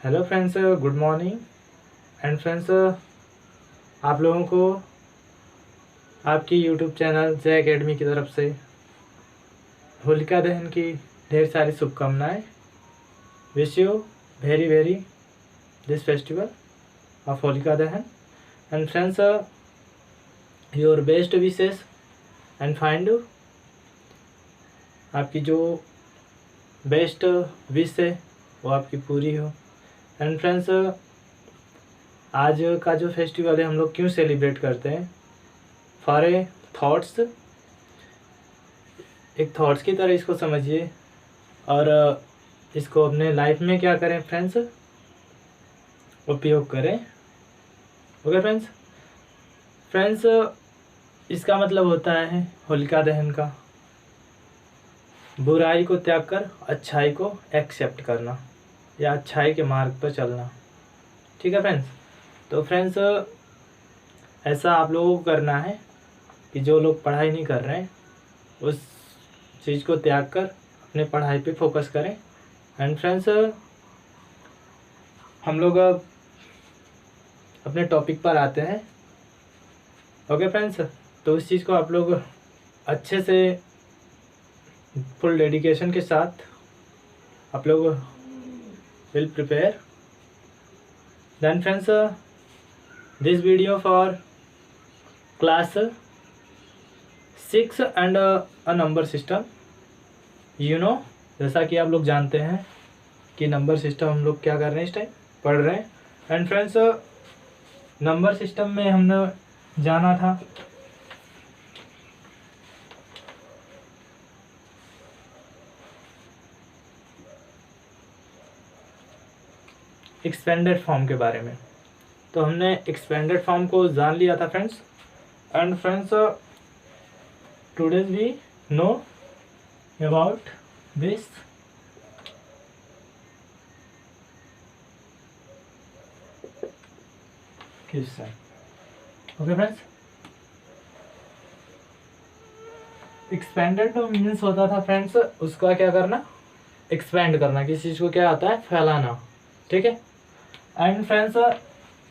Hello friends, good morning. And friends, आप लोगों को आपकी यूट्यूब चैनल जय एकेडमी की तरफ से होलिका दहन की ढेर सारी शुभकामनाएं। Wish you very very this festival of Holika Dahan. And friends, your best wishes and find आपकी जो बेस्ट विश है वो आपकी पूरी हो। एंड फ्रेंड्स, आज का जो फेस्टिवल है हम लोग क्यों सेलिब्रेट करते हैं? फॉर ए थॉट्स, एक थॉट्स की तरह इसको समझिए और इसको अपने लाइफ में क्या करें फ्रेंड्स, उपयोग करें। Okay friends. फ्रेंड्स, इसका मतलब होता है होलिका दहन का बुराई को त्याग कर अच्छाई को एक्सेप्ट करना या अच्छाई के मार्ग पर चलना। ठीक है फ्रेंड्स। तो फ्रेंड्स, ऐसा आप लोगों को करना है कि जो लोग पढ़ाई नहीं कर रहे हैं उस चीज़ को त्याग कर अपने पढ़ाई पे फोकस करें। एंड फ्रेंड्स, हम लोग अब अपने टॉपिक पर आते हैं। Okay friends. तो उस चीज़ को आप लोग अच्छे से फुल डेडिकेशन के साथ आप लोग will prepare. Then friends, this video for class 6 and a number system. जैसा कि आप लोग जानते हैं कि नंबर सिस्टम हम लोग क्या कर रहे हैं, इस टाइम पढ़ रहे हैं। एंड फ्रेंड्स, नंबर सिस्टम में हमने जाना था एक्सपेंडेड फॉर्म के बारे में। तो हमने एक्सपेंडेड फॉर्म को जान लिया था friends. And friends, today we know about this question. Okay friends. Expanded means होता था फ्रेंड्स उसका क्या करना, एक्सपेंड करना, किसी चीज़ को क्या आता है, फैलाना। ठीक है। And friends,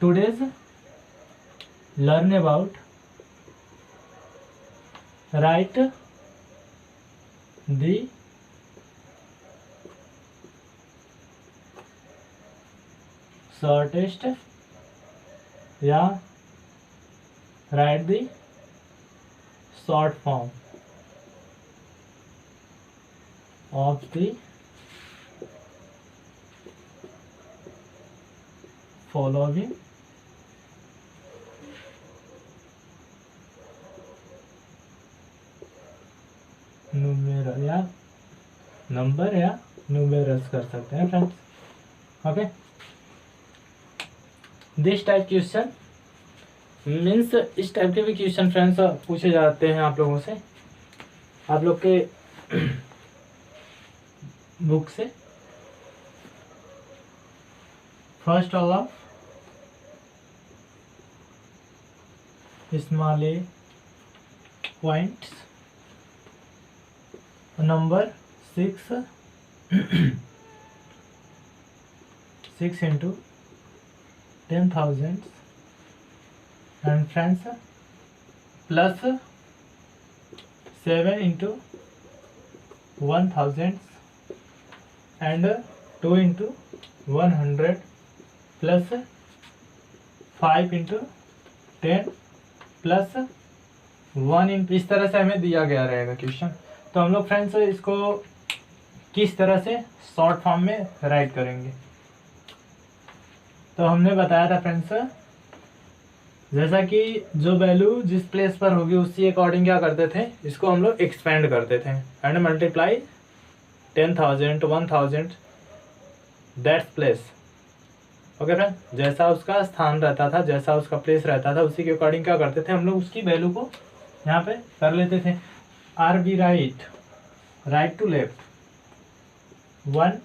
today's learn about write the shortest या write the short form of the following numeral या नंबर या न्यूमेरल्स कर सकते हैं friends. Okay. This type question means इस टाइप के भी क्वेश्चन फ्रेंड्स पूछे जाते हैं आप लोगों से, आप लोग के बुक से। First of small A points number 6 into 10,000 and friends plus 7 into 1,000 and 2 into 100 plus 5 into 10 plus 1 into, इस तरह से हमें दिया गया रहेगा क्वेश्चन। तो हम लोग फ्रेंड्स इसको किस तरह से शॉर्ट फॉर्म में राइट करेंगे, तो हमने बताया था फ्रेंड्स जैसा कि जो वैल्यू जिस प्लेस पर होगी उसी अकॉर्डिंग क्या करते थे, इसको हम लोग एक्सपेंड करते थे and multiply 10,000 1,000 that's place. Okay friend, जैसा उसका स्थान रहता था, जैसा उसका प्लेस रहता था, उसी के अकॉर्डिंग क्या करते थे हम लोग, उसकी वैल्यू को यहाँ पे कर लेते थे। R B right to left 1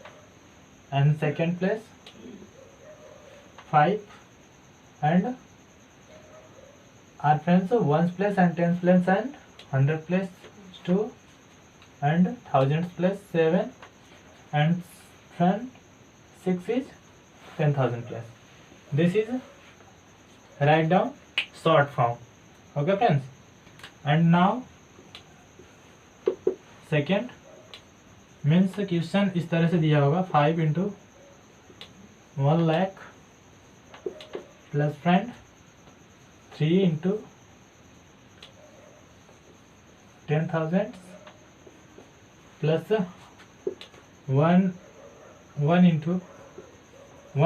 and second place 5 and are friends 1 place and 10 place and 100 place 2 and 1000 plus 7 and friend 6 is 10,000 plus. This is write down short form. Okay friends, and now second means question इस तरह से दिया होगा 5 into 1 lakh plus friend 3 into 10,000 plus 1 into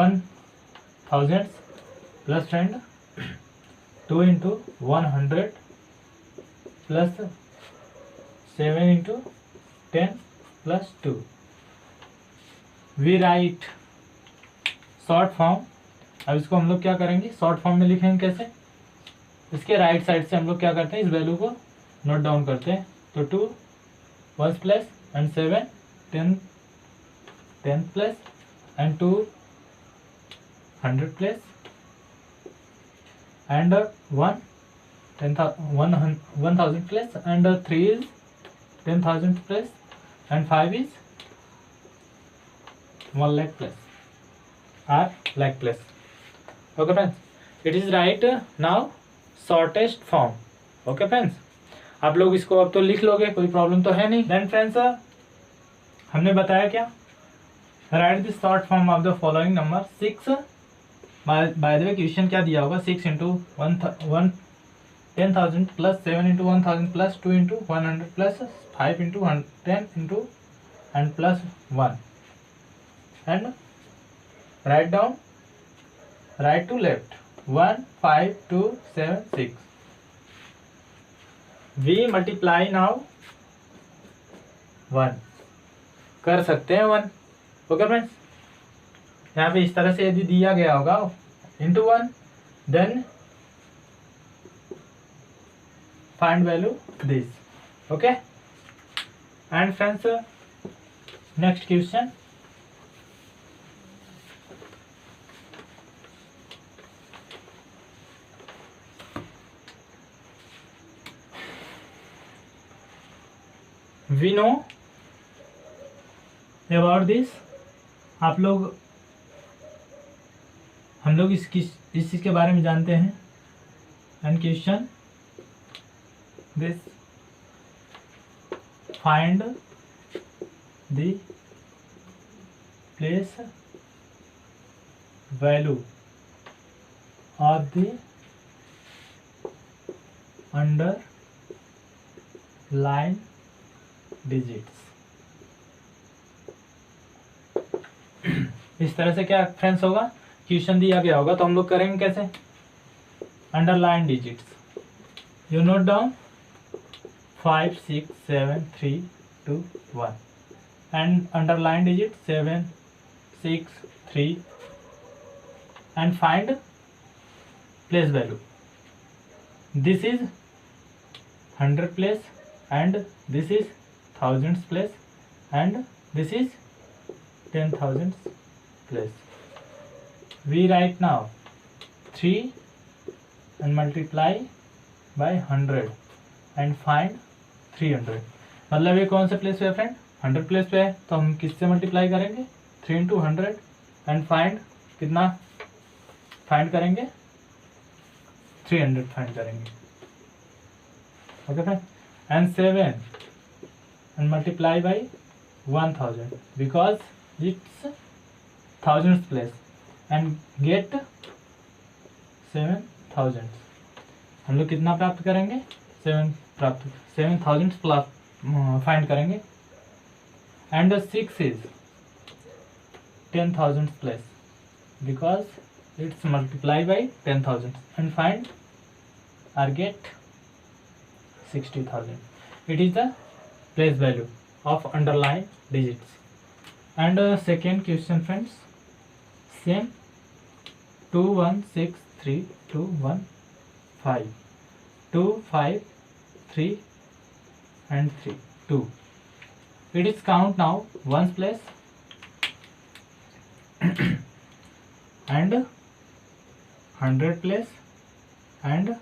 1,000 plus friend 2 into 100 plus 7 into 10 plus 2. We write short form. अब इसको हम लोग क्या करेंगे, शॉर्ट फॉर्म में लिखेंगे कैसे. इसके राइट साइड से हम लोग क्या करते हैं, इस वैल्यू को नोट डाउन करते हैं. तो 2 1 plus and 7 10 plus and 2 100 plus and 1 10,000 plus and 3 is 10,000 plus and 5 is 1 lakh plus or lakh plus. Okay friends, it is right now shortest form. Okay friends, आप लोग इसको अब तो लिख लोगे, कोई प्रॉब्लम तो है नहीं. Then friends, हमने बताया क्या, write the short form of the following number 6. by the way question क्या दिया होगा, 6 into 10,000 plus 7 into 1,000 plus 2 into 100 plus 5 into 10 into and plus 1 and write down right to left 1 5 2 7 6. we multiply now 1 कर सकते हैं 1. Okay friends, यहाँ पे इस तरह से यदि दिया गया होगा into 1 then find value this. Okay, and friends, next question. We know about this. आप लोग हम लोग इस चीज़ के बारे में जानते हैं. And question this, find the place value of the underline digits. इस तरह से क्या फ्रेंड्स होगा, क्वेश्चन दिया गया होगा तो हम लोग करेंगे कैसे, underline digits. You note down 5 6 7 3 2 1 and underline digit 7 6 3 and find place value. This is 100 place and this is thousands place and this is 10,000 place. We write now 3 and multiply by 100 and find 300. मतलब ये कौन से place पे है friend, 100 place पे है, तो हम किससे मल्टीप्लाई करेंगे, 3 इंटू 100 एंड फाइंड कितना फाइंड करेंगे, 300 फाइंड करेंगे. Okay friend, and 7 and multiply by 1000 because it's thousands place and get 7,000. हम लोग कितना प्राप्त करेंगे, 7,000 प्लस फाइंड करेंगे. And 6 is 10,000 plus because it's multiply by 10,000 and find or get 60,000. It is the place value of underline digits. And second question friends, same 2 1 6 3 2 1 5 2 5 3 and 3 2. It is count now ones place and 100 place and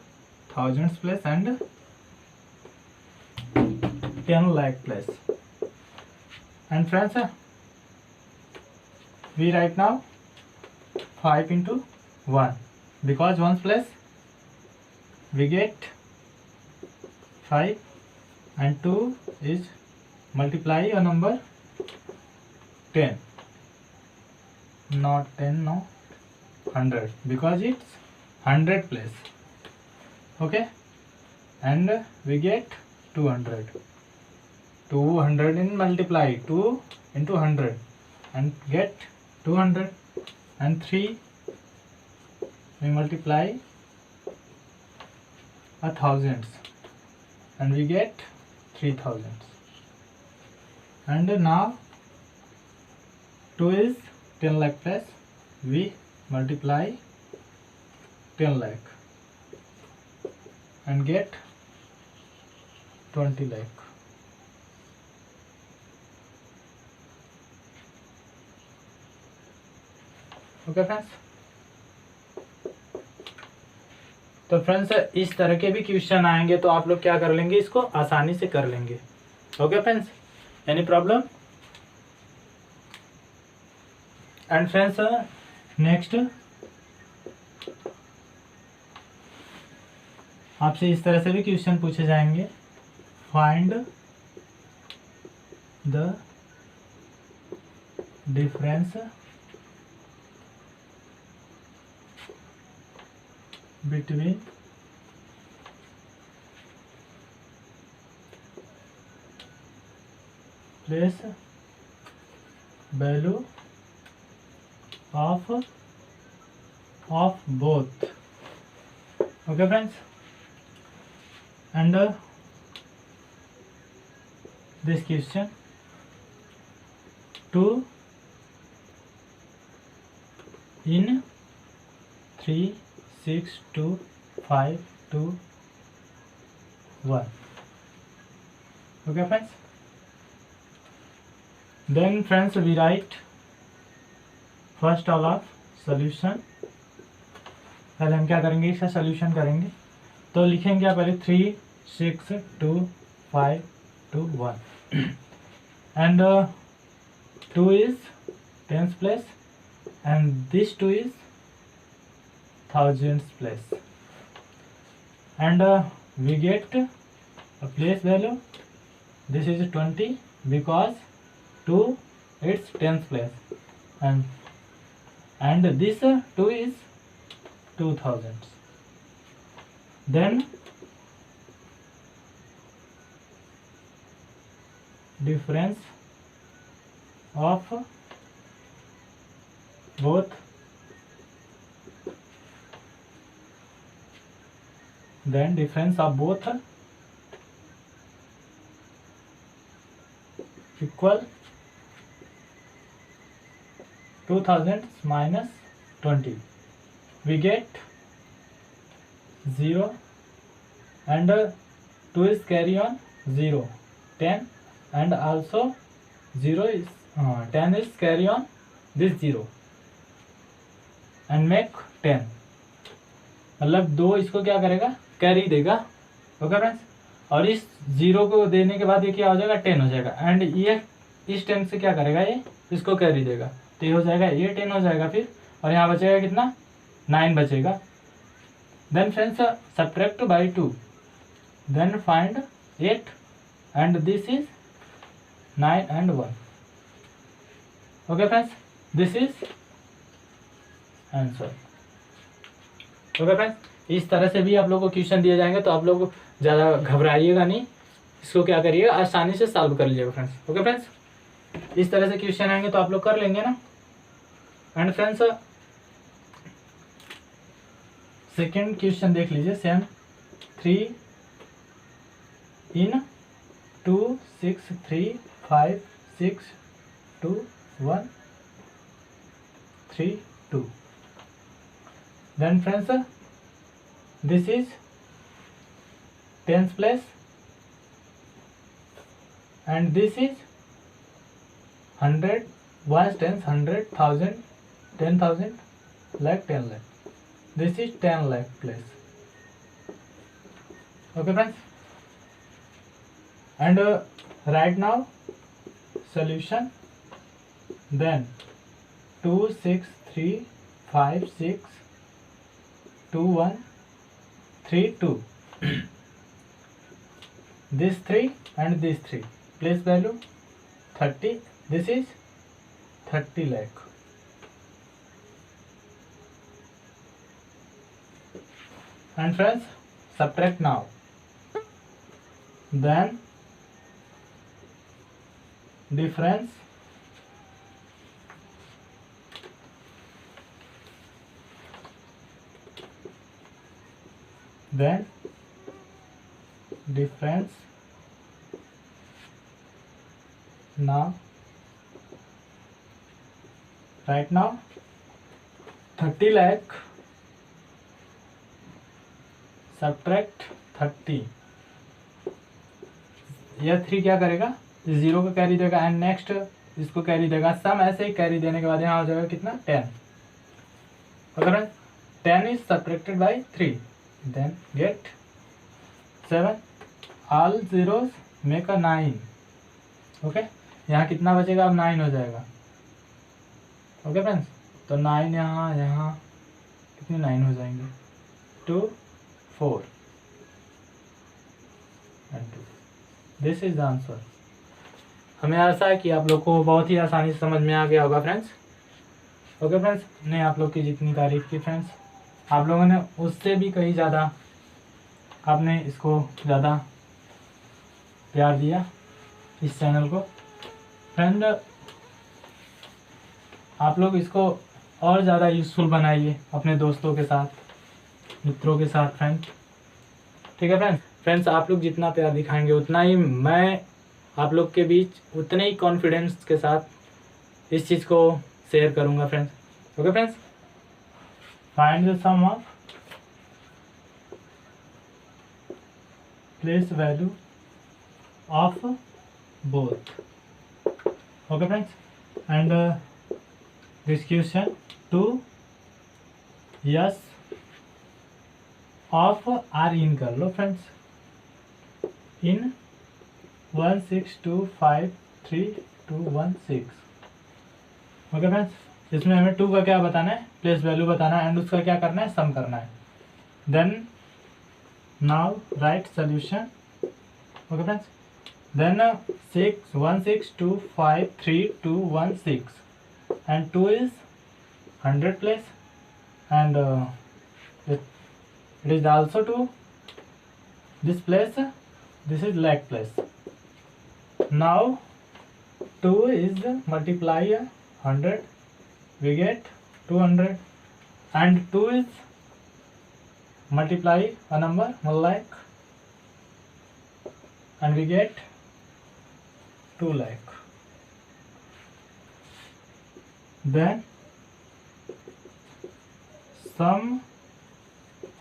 thousands place and 10 lakh place. And friends, we write now 5 into 1, because 1's place we get 5 and 2 is multiply a number 10, not 10, no, 100, because it's 100 place. Okay, and we get 200. 200 in multiply 2 into 100 and get 200, and 3 we multiply a thousands and we get 3000. And now 2 is 10 lakh plus, we multiply 10 lakh and get 20 lakh. Okay friends, तो friends इस तरह के भी question आएंगे तो आप लोग क्या कर लेंगे, इसको आसानी से कर लेंगे. Okay friends, any problem? And friends next आपसे इस तरह से भी क्वेश्चन पूछे जाएंगे. Find the difference between place value of both. Okay friends, and this question 2 in 3 6 2 5 2 1. Okay friends, then friends we write first all of solution. पहले हम क्या करेंगे, इसका सॉल्यूशन करेंगे. तो लिखेंगे आप पहले 3 6 2 5 2 1 and 2 is tens place and this 2 is thousands place, and we get a place value. This is 20 because 2 it's tens place, and this 2 is 2000. Then difference of both, then difference of both equal 2000 minus 20, we get 0, and 2 is carry on 0 10, and also 0 is 10 is carry on this 0 and make 10, मतलब 2 इसको क्या करेगा, carry देगा. Okay friends, और इस 0 को देने के बाद ये क्या हो जाएगा, 10 हो जाएगा, एंड ये इस 10 से क्या करेगा, ये इसको कैरी देगा, तो ये हो जाएगा, ये 10 हो जाएगा फिर, और यहाँ बचेगा कितना, 9 बचेगा. Then friends subtract by 2, then find 8, and this is 9 and 1. Okay friends, this is answer. Okay friends, इस तरह से भी आप लोगों को क्वेश्चन दिए जाएंगे तो आप लोग ज़्यादा घबराइएगा नहीं, इसको क्या करिएगा, आसानी से सॉल्व कर लीजिएगा फ्रेंड्स. ओके फ्रेंड्स, इस तरह से क्वेश्चन आएंगे तो आप लोग कर लेंगे ना. एंड फ्रेंड्स सेकेंड क्वेश्चन देख लीजिए, same 3 in 2 6 3 5 6 2 1 3 2. Then friends this is tens place and this is 100, 1 tens, 100, 1000, 10,000, lakh, 10 lakh. This is 10 lakh place. Okay friends, and right now solution. Then 2 6 3 5 6 2 1 3 2 this 3 and this 3 place value 30. This is 30 lakh. And friends, subtract now. Then difference now right now 30 lakh subtract 30. यह 3 क्या करेगा, 0 को carry देगा and next इसको carry देगा. सम ऐसे ही carry देने के बाद यहाँ हो जाएगा कितना 10. अगर 10 is subtracted by 3 then get 7. All zeros make a 9. Okay, यहाँ कितना बचेगा, अब 9 हो जाएगा. ओके फ्रेंड्स, तो 9 यहाँ कितने 9 हो जाएंगे, 2 4 and 2. This is the answer. हमें आशा है कि आप लोग को बहुत ही आसानी से समझ में आ गया होगा फ्रेंड्स. ओके फ्रेंड्स, ने आप लोग की जितनी तारीफ की फ्रेंड्स, आप लोगों ने उससे भी कहीं ज़्यादा आपने इसको ज़्यादा प्यार दिया इस चैनल को. फ्रेंड, आप लोग इसको और ज़्यादा यूज़फुल बनाइए अपने दोस्तों के साथ, मित्रों के साथ फ्रेंड. ठीक है फ्रेंड्स, आप लोग जितना प्यार दिखाएंगे उतना ही मैं आप लोग के बीच उतने ही कॉन्फिडेंस के साथ इस चीज़ को शेयर करूँगा friends. Okay friends, find the sum of place value of both. Okay friends, and this question 2 yes of are इन कर लो फ्रेंड्स. इन 1 6 2 5 3 2 1 6. ओके फ्रेंड्स, इसमें हमें 2 का क्या बताना है, प्लेस वैल्यू बताना है एंड उसका क्या करना है, सम करना है. Then now write solution. Okay friends, then 1 6 2 5 3 2 1 6 and 2 is 100 place and it is also 2 this place. This is lakh place. Now 2 is multiply 100, we get 200 and 2 is multiply a number 1 lakh and we get 2 lakh. Then sum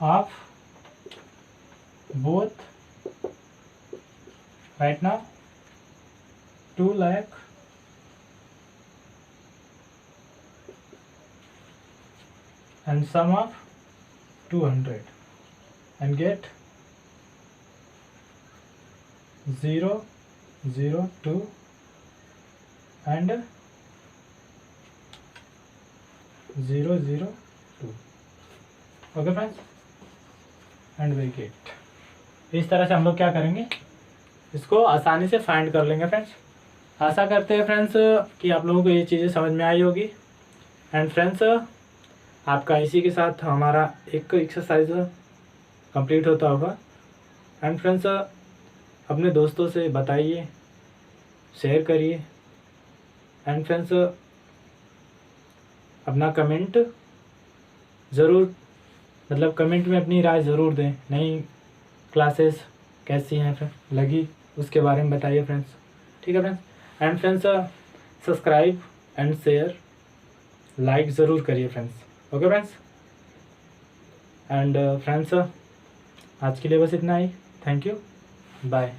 of both right now 2 lakh and sum of 200 and get 0 0 2 and 0 0 2. Okay friends, and we get. इस तरह से हम लोग क्या करेंगे, इसको आसानी से फाइंड कर लेंगे फ्रेंड्स. आशा करते हैं फ्रेंड्स कि आप लोगों को ये चीज़ें समझ में आई होगी. एंड फ्रेंड्स, आपका इसी के साथ हमारा एक एक्सरसाइज कंप्लीट होता होगा. एंड फ्रेंड्स, अपने दोस्तों से बताइए, शेयर करिए. एंड फ्रेंड्स, अपना कमेंट ज़रूर, मतलब कमेंट में अपनी राय ज़रूर दें. नई क्लासेस कैसी हैं फिर लगी, उसके बारे में बताइए फ्रेंड्स. ठीक है friends. And friends, subscribe and share like ज़रूर करिए friends. Okay friends. And friends, आज के लिए बस इतना ही. Thank you, bye.